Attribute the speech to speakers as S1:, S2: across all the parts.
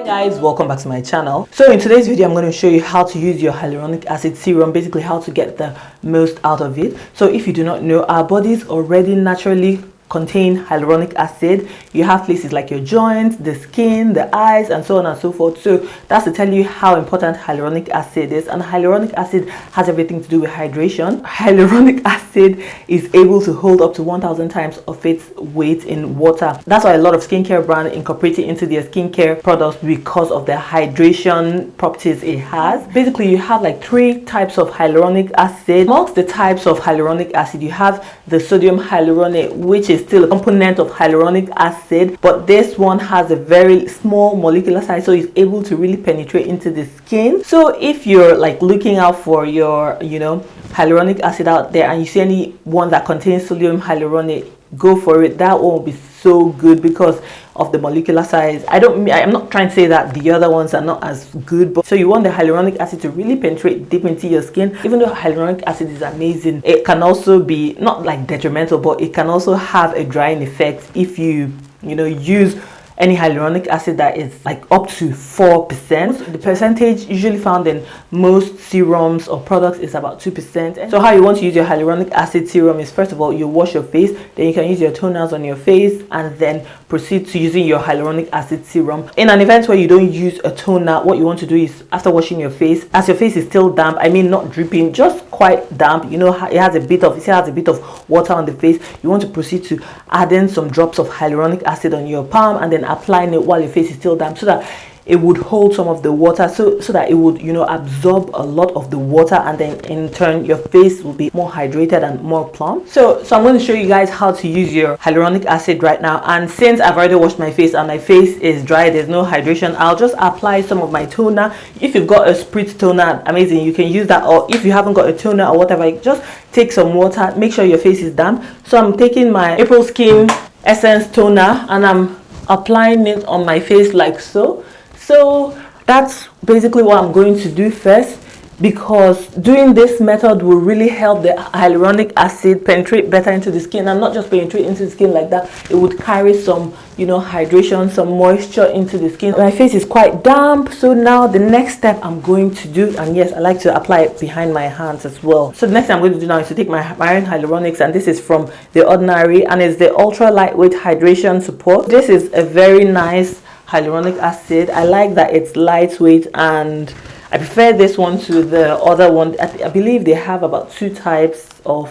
S1: Guys, welcome back to my channel. So in today's video I'm going to show you how to use your hyaluronic acid serum, basically how to get the most out of it. So if you do not know, our bodies already naturally contain hyaluronic acid. You have places like your joints, the skin, the eyes, and so on and so forth. So that's to tell you how important hyaluronic acid is. And hyaluronic acid has everything to do with hydration. Hyaluronic acid is able to hold up to 1,000 times of its weight in water. That's why a lot of skincare brands incorporate it into their skincare products because of the hydration properties it has. Basically, you have like 3 types of hyaluronic acid. Amongst the types of hyaluronic acid, you have the sodium hyaluronate, which is still a component of hyaluronic acid, but this one has a very small molecular size, so it's able to really penetrate into the skin. So if you're like looking out for your hyaluronic acid out there and you see any one that contains sodium hyaluronate, go for it. That one will be so good because of the molecular size. I'm not trying to say that the other ones are not as good, but so you want the hyaluronic acid to really penetrate deep into your skin. Even though hyaluronic acid is amazing, it can also be not like detrimental, but it can also have a drying effect if you use any hyaluronic acid that is like up to 4%. The percentage usually found in most serums or products is about 2%. So how you want to use your hyaluronic acid serum is, first of all, you wash your face, then you can use your toners on your face and then proceed to using your hyaluronic acid serum. In an event where you don't use a toner, what you want to do is, after washing your face, as your face is still damp, I mean not dripping, just quite damp, it has a bit of water on the face, you want to proceed to add in some drops of hyaluronic acid on your palm and then applying it while your face is still damp, so that it would hold some of the water, so that it would absorb a lot of the water, and then in turn your face will be more hydrated and more plump. So I'm going to show you guys how to use your hyaluronic acid right now. And since I've already washed my face and my face is dry, there's no hydration, I'll just apply some of my toner. If you've got a spritz toner, amazing, you can use that. Or if you haven't got a toner or whatever, just take some water, make sure your face is damp. So I'm taking my Aprilskin Essence toner and I'm applying it on my face like so. So that's basically what I'm going to do first, because doing this method will really help the hyaluronic acid penetrate better into the skin, and not just penetrate into the skin like that, it would carry some hydration, some moisture into the skin. My face is quite damp, so now the next step I'm going to do, and yes, I like to apply it behind my hands as well. So the next thing I'm going to do now is to take my Iron Hyaluronics, and this is from The Ordinary, and it's the ultra lightweight hydration support. This is a very nice hyaluronic acid. I like that it's lightweight, and I prefer this one to the other one. I believe they have about 2 types of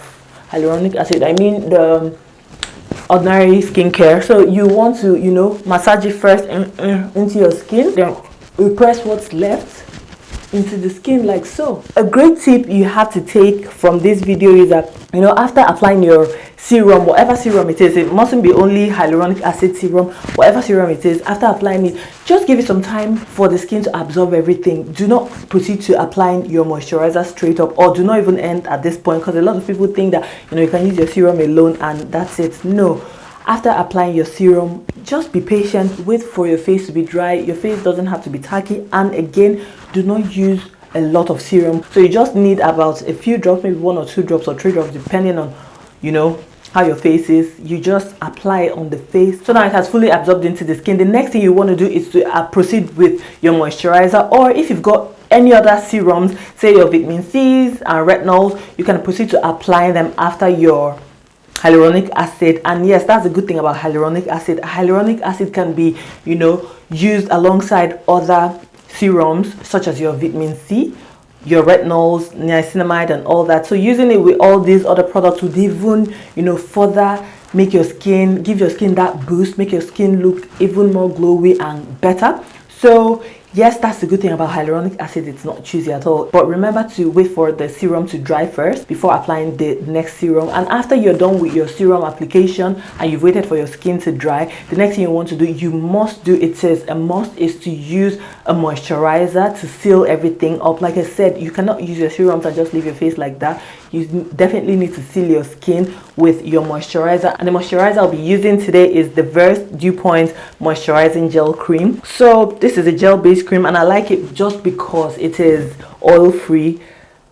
S1: hyaluronic acid. I mean the Ordinary skincare. So you want to massage it first into your skin, then you press what's left into the skin like so. A great tip you have to take from this video is that after applying your serum, whatever serum it is, it mustn't be only hyaluronic acid serum, whatever serum it is, after applying it, just give it some time for the skin to absorb everything. Do not proceed to applying your moisturizer straight up, or do not even end at this point, because a lot of people think that you can use your serum alone and that's it. No, after applying your serum, just be patient, wait for your face to be dry. Your face doesn't have to be tacky, and again, do not use a lot of serum. So you just need about a few drops, maybe 1 or 2 drops or 3 drops, depending on how your face is. You just apply it on the face, so now it has fully absorbed into the skin. The next thing you want to do is to proceed with your moisturizer, or if you've got any other serums, say your vitamin C's and retinols, you can proceed to apply them after your hyaluronic acid. And yes, that's a good thing about hyaluronic acid. Hyaluronic acid can be used alongside other serums such as your vitamin C, your retinols, niacinamide, and all that. So using it with all these other products would even further make your skin, give your skin that boost, make your skin look even more glowy and better. So yes, that's the good thing about hyaluronic acid. It's not cheesy at all. But remember to wait for the serum to dry first before applying the next serum. And after you're done with your serum application and you've waited for your skin to dry, the next thing you want to do, it says a must, is to use a moisturizer to seal everything up. Like I said, you cannot use your serums and just leave your face like that. You definitely need to seal your skin with your moisturizer, and the moisturizer I'll be using today is the Verse Dew Point Moisturizing Gel Cream. So this is a gel-based cream, and I like it just because it is oil-free,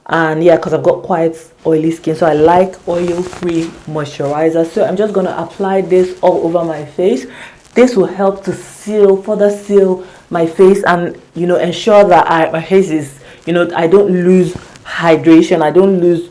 S1: and yeah, because I've got quite oily skin, so I like oil-free moisturizer. So I'm just going to apply this all over my face. This will help to further seal my face and, you know, ensure that my face is, you know, I don't lose hydration. I don't lose,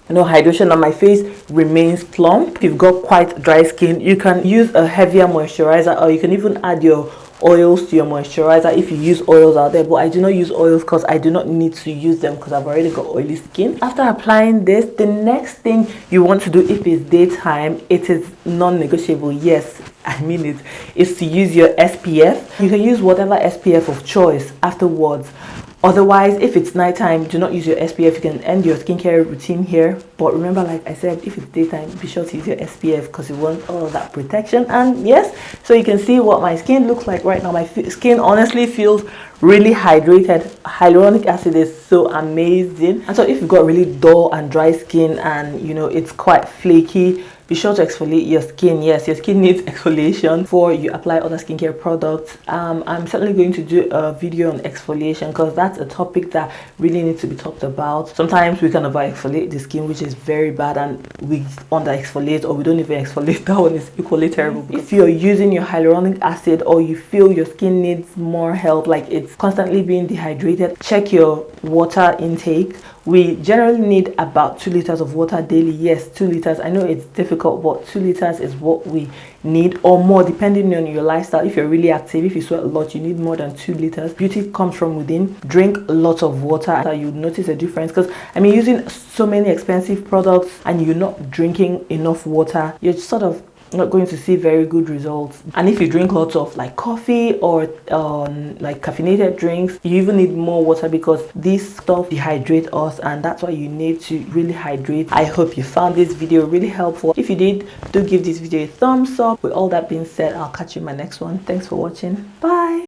S1: you know, hydration, and my face remains plump. If you've got quite dry skin, you can use a heavier moisturizer, or you can even add your oils to your moisturizer if you use oils out there. But I do not use oils because I do not need to use them because I've already got oily skin. After applying this, the next thing you want to do if it's daytime, it is non-negotiable, yes, I mean it, is to use your SPF. You can use whatever SPF of choice afterwards. Otherwise, if it's nighttime, do not use your SPF. You can end your skincare routine here. But remember, like I said, if it's daytime, be sure to use your SPF because you want all of that protection. And yes, so you can see what my skin looks like right now. My skin honestly feels really hydrated. Hyaluronic acid is so amazing. And so if you've got really dull and dry skin and, you know, it's quite flaky, be sure to exfoliate your skin. Yes, your skin needs exfoliation before you apply other skincare products. I'm certainly going to do a video on exfoliation because that's a topic that really needs to be talked about. Sometimes we can over exfoliate the skin, which is very bad, and we under exfoliate, or we don't even exfoliate. That one is equally terrible. If you're using your hyaluronic acid or you feel your skin needs more help, like it's constantly being dehydrated, check your water intake. We generally need about 2 liters of water daily. Yes, 2 liters. I know it's difficult, but 2 liters is what we need, or more depending on your lifestyle. If you're really active, if you sweat a lot, you need more than 2 liters. Beauty comes from within. Drink a lot of water. You notice a difference because, I mean, using so many expensive products and you're not drinking enough water, you're sort of not going to see very good results. And if you drink lots of like coffee or like caffeinated drinks, you even need more water because this stuff dehydrates us, and that's why you need to really hydrate. I hope you found this video really helpful. If you did, do give this video a thumbs up. With all that being said, I'll catch you in my next one. Thanks for watching. Bye.